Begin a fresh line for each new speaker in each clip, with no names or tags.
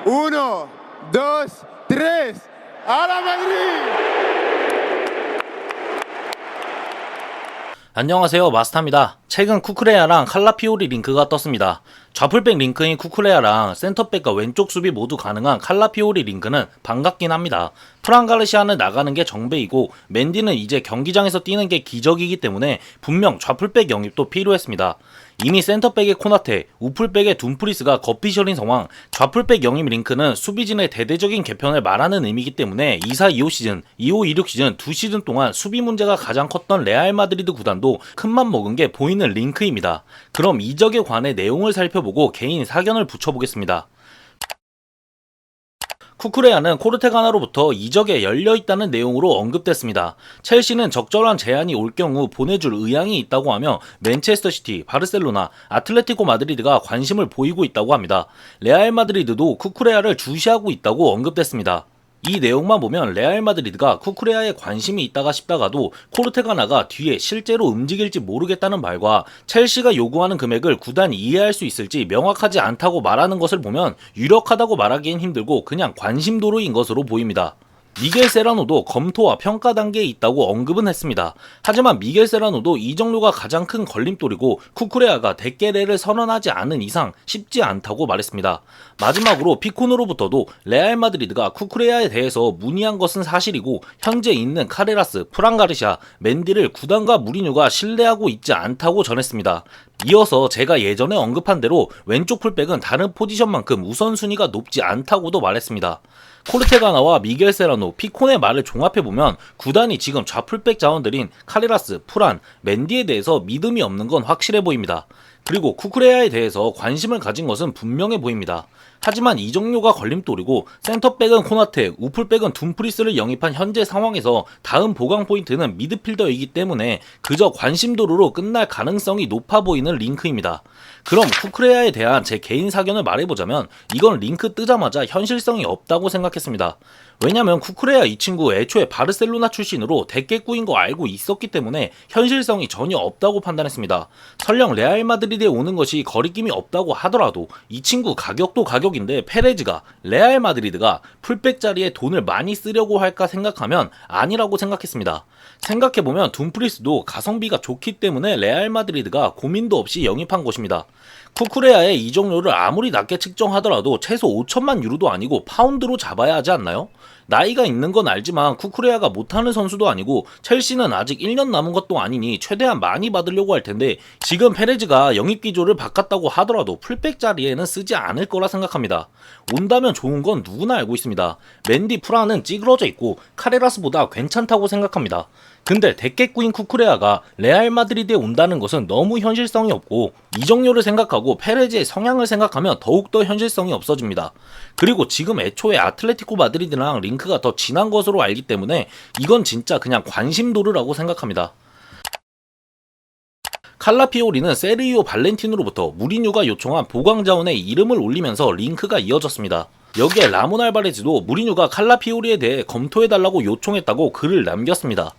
Uno, dos, tres. ¡A la Madrid!
안녕하세요, 마스타입니다. 최근 쿠쿠레야랑 칼라피오리 링크가 떴습니다. 좌풀백 링크인 쿠쿠레야랑 센터백과 왼쪽 수비 모두 가능한 칼라피오리 링크는 반갑긴 합니다. 프란 가르시아는 나가는 게 정배이고 맨디는 이제 경기장에서 뛰는 게 기적이기 때문에 분명 좌풀백 영입도 필요했습니다. 이미 센터백의 코나테, 우풀백의 둠프리스가 거피셜인 상황, 좌풀백 영입 링크는 수비진의 대대적인 개편을 말하는 의미이기 때문에 24-25 시즌, 25-26 시즌 2시즌 동안 수비 문제가 가장 컸던 레알 마드리드 구단도 큰맘 먹은 게 보이는 링크입니다. 그럼 이적에 관해 내용을 살펴보고 개인 사견을 붙여보겠습니다. 쿠쿠레야는 코르테가나로부터 이적에 열려있다는 내용으로 언급됐습니다. 첼시는 적절한 제안이 올 경우 보내줄 의향이 있다고 하며 맨체스터시티, 바르셀로나, 아틀레티코 마드리드가 관심을 보이고 있다고 합니다. 레알 마드리드도 쿠쿠레야를 주시하고 있다고 언급됐습니다. 이 내용만 보면 레알 마드리드가 쿠쿠레야에 관심이 있다가 싶다가도 코르테가나가 뒤에 실제로 움직일지 모르겠다는 말과 첼시가 요구하는 금액을 구단이 이해할 수 있을지 명확하지 않다고 말하는 것을 보면 유력하다고 말하기엔 힘들고 그냥 관심도로인 것으로 보입니다. 미겔 세라노도 검토와 평가 단계에 있다고 언급은 했습니다. 하지만 미겔 세라노도 이적료가 가장 큰 걸림돌이고 쿠쿠레야가 데케레를 선언하지 않은 이상 쉽지 않다고 말했습니다. 마지막으로 피콘으로부터도 레알 마드리드가 쿠쿠레야에 대해서 문의한 것은 사실이고 현재 있는 카레라스, 프란 가르시아, 맨디를 구단과 무리뉴가 신뢰하고 있지 않다고 전했습니다. 이어서 제가 예전에 언급한 대로 왼쪽 풀백은 다른 포지션만큼 우선순위가 높지 않다고도 말했습니다. 코르테가나와 미겔 세라노, 피콘의 말을 종합해보면 구단이 지금 좌풀백 자원들인 카레라스, 프란, 맨디에 대해서 믿음이 없는 건 확실해 보입니다. 그리고 쿠쿠레야에 대해서 관심을 가진 것은 분명해 보입니다. 하지만 이적료가 걸림돌이고 센터백은 코나테, 우풀백은 둠프리스를 영입한 현재 상황에서 다음 보강 포인트는 미드필더이기 때문에 그저 관심도로로 끝날 가능성이 높아 보이는 링크입니다. 그럼 쿠쿠레야에 대한 제 개인 사견을 말해보자면 이건 링크 뜨자마자 현실성이 없다고 생각했습니다. 왜냐면 쿠쿠레야 이 친구 애초에 바르셀로나 출신으로 대깨꾸인 거 알고 있었기 때문에 현실성이 전혀 없다고 판단했습니다. 설령 레알 마드리드에 오는 것이 거리낌이 없다고 하더라도 이 친구 가격도 가격인데 페레즈가 레알 마드리드가 풀백 자리에 돈을 많이 쓰려고 할까 생각하면 아니라고 생각했습니다. 생각해보면 둠프리스도 가성비가 좋기 때문에 레알 마드리드가 고민도 없이 영입한 것입니다. 쿠쿠레야의 이적료를 아무리 낮게 측정하더라도 최소 5천만 유로도 아니고 파운드로 잡아야 하지 않나요? 나이가 있는 건 알지만 쿠쿠레야가 못하는 선수도 아니고 첼시는 아직 1년 남은 것도 아니니 최대한 많이 받으려고 할 텐데 지금 페레즈가 영입 기조를 바꿨다고 하더라도 풀백 자리에는 쓰지 않을 거라 생각합니다. 온다면 좋은 건 누구나 알고 있습니다. 맨디 프라는 찌그러져 있고 카레라스보다 괜찮다고 생각합니다. 근데 대깨꾸인 쿠쿠레야가 레알 마드리드에 온다는 것은 너무 현실성이 없고 이적료를 생각하고 페레즈의 성향을 생각하면 더욱더 현실성이 없어집니다. 그리고 지금 애초에 아틀레티코 마드리드랑 링크가 더 진한 것으로 알기 때문에 이건 진짜 그냥 관심도르라고 생각합니다. 칼라피오리는 세르히오 발렌티노로부터 무리뉴가 요청한 보강자원에 이름을 올리면서 링크가 이어졌습니다. 여기에 라몬 알바레즈도 무리뉴가 칼라피오리에 대해 검토해달라고 요청했다고 글을 남겼습니다.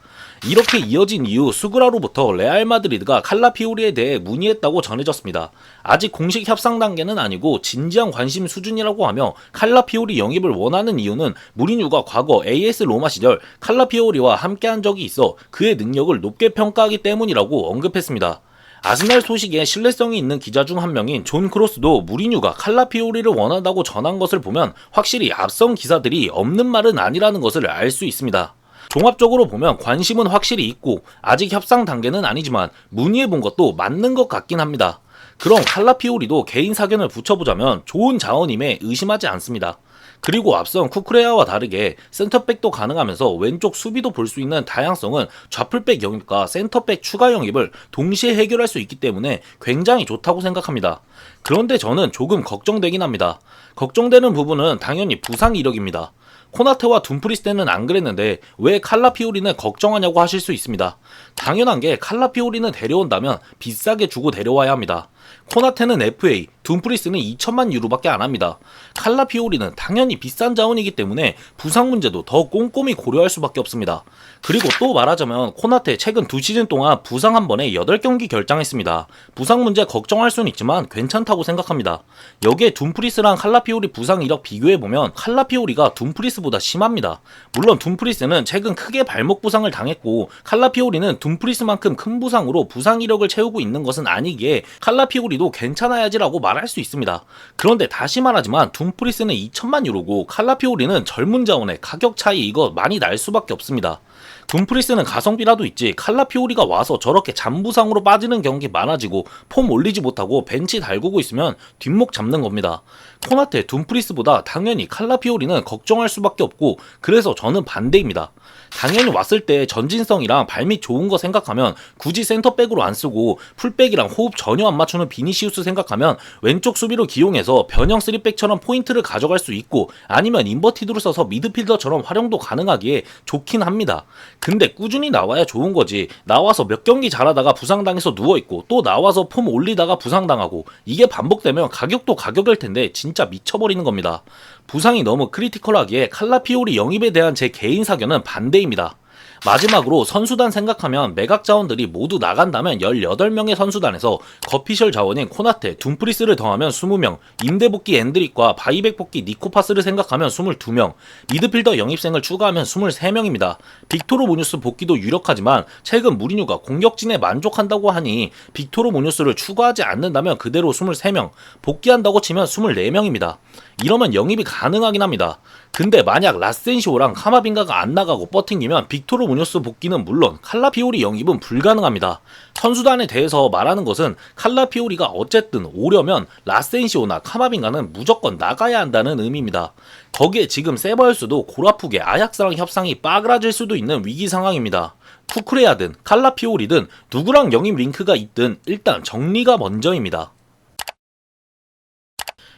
이렇게 이어진 이후 수그라로부터 레알 마드리드가 칼라피오리에 대해 문의했다고 전해졌습니다. 아직 공식 협상 단계는 아니고 진지한 관심 수준이라고 하며 칼라피오리 영입을 원하는 이유는 무리뉴가 과거 AS 로마 시절 칼라피오리와 함께한 적이 있어 그의 능력을 높게 평가하기 때문이라고 언급했습니다. 아스날 소식에 신뢰성이 있는 기자 중 한 명인 존 크로스도 무리뉴가 칼라피오리를 원한다고 전한 것을 보면 확실히 앞선 기사들이 없는 말은 아니라는 것을 알 수 있습니다. 종합적으로 보면 관심은 확실히 있고 아직 협상 단계는 아니지만 문의해본 것도 맞는 것 같긴 합니다. 그럼 칼라피오리도 개인 사견을 붙여보자면 좋은 자원임에 의심하지 않습니다. 그리고 앞선 쿠쿠레야와 다르게 센터백도 가능하면서 왼쪽 수비도 볼 수 있는 다양성은 좌풀백 영입과 센터백 추가 영입을 동시에 해결할 수 있기 때문에 굉장히 좋다고 생각합니다. 그런데 저는 조금 걱정되긴 합니다. 걱정되는 부분은 당연히 부상 이력입니다. 코나테와 둠프리스 때는 안 그랬는데 왜 칼라피오리는 걱정하냐고 하실 수 있습니다. 당연한 게 칼라피오리는 데려온다면 비싸게 주고 데려와야 합니다. 코나테는 FA, 둠프리스는 2천만 유로밖에 안 합니다. 칼라피오리는 당연히 비싼 자원이기 때문에 부상 문제도 더 꼼꼼히 고려할 수밖에 없습니다. 그리고 또 말하자면 코나테 최근 2시즌 동안 부상 한 번에 8경기 결장했습니다. 부상 문제 걱정할 수는 있지만 괜찮다고 생각합니다. 여기에 둠프리스랑 칼라피오리 부상 이력 비교해보면 칼라피오리가 둠프리스보다 심합니다. 물론 둠프리스는 최근 크게 발목 부상을 당했고 칼라피오리는 둠프리스만큼 큰 부상으로 부상 이력을 채우고 있는 것은 아니기에 칼라피오리도 괜찮아야지라고 말할 수 있습니다. 그런데 다시 말하지만 둠프리스는 2천만 유로고 칼라피오리는 젊은 자원의 가격 차이 이거 많이 날 수밖에 없습니다. 둠프리스는 가성비라도 있지 칼라피오리가 와서 저렇게 잠부상으로 빠지는 경기 많아지고 폼 올리지 못하고 벤치 달구고 있으면 뒷목 잡는 겁니다. 코나테, 둠프리스보다 당연히 칼라피오리는 걱정할 수밖에 없고 그래서 저는 반대입니다. 당연히 왔을 때 전진성이랑 발밑 좋은 거 생각하면 굳이 센터백으로 안 쓰고 풀백이랑 호흡 전혀 안 맞추는 비니시우스 생각하면 왼쪽 수비로 기용해서 변형 3백처럼 포인트를 가져갈 수 있고 아니면 인버티드로 써서 미드필더처럼 활용도 가능하기에 좋긴 합니다. 근데 꾸준히 나와야 좋은 거지 나와서 몇 경기 잘하다가 부상당해서 누워있고 또 나와서 폼 올리다가 부상당하고 이게 반복되면 가격도 가격일 텐데 진짜 미쳐버리는 겁니다. 부상이 너무 크리티컬하기에 칼라피오리 영입에 대한 제 개인 사견은 반대입니다. 마지막으로 선수단 생각하면 매각 자원들이 모두 나간다면 18명의 선수단에서 거피셜 자원인 코나테, 둠프리스를 더하면 20명, 임대복귀 앤드릭과 바이백 복귀 니코파스를 생각하면 22명, 미드필더 영입생을 추가하면 23명입니다. 빅토르 모뉴스 복귀도 유력하지만 최근 무리뉴가 공격진에 만족한다고 하니 빅토르 모뉴스를 추가하지 않는다면 그대로 23명, 복귀한다고 치면 24명입니다. 이러면 영입이 가능하긴 합니다. 근데 만약 라센시오랑 카마빈가가 안 나가고 버팅기면 빅토르 무뇨스 복귀는 물론 칼라피오리 영입은 불가능합니다. 선수단에 대해서 말하는 것은 칼라피오리가 어쨌든 오려면 라센시오나 카마빈가는 무조건 나가야 한다는 의미입니다. 거기에 지금 세바요스도 골아프게 아약스랑 협상이 빠그라질 수도 있는 위기 상황입니다. 쿠크레야든 칼라피오리든 누구랑 영입 링크가 있든 일단 정리가 먼저입니다.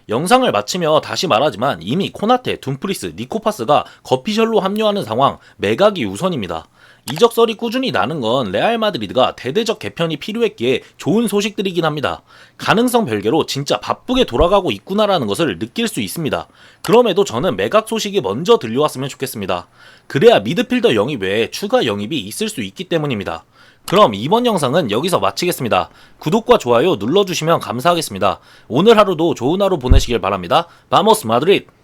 영상을 마치며 다시 말하지만 이미 코나테, 둠프리스, 니코파스가 거피셜로 합류하는 상황, 매각이 우선입니다. 이적설이 꾸준히 나는 건 레알 마드리드가 대대적 개편이 필요했기에 좋은 소식들이긴 합니다. 가능성 별개로 진짜 바쁘게 돌아가고 있구나라는 것을 느낄 수 있습니다. 그럼에도 저는 매각 소식이 먼저 들려왔으면 좋겠습니다. 그래야 미드필더 영입 외에 추가 영입이 있을 수 있기 때문입니다. 그럼 이번 영상은 여기서 마치겠습니다. 구독과 좋아요 눌러주시면 감사하겠습니다. 오늘 하루도 좋은 하루 보내시길 바랍니다. 바모스 마드리드!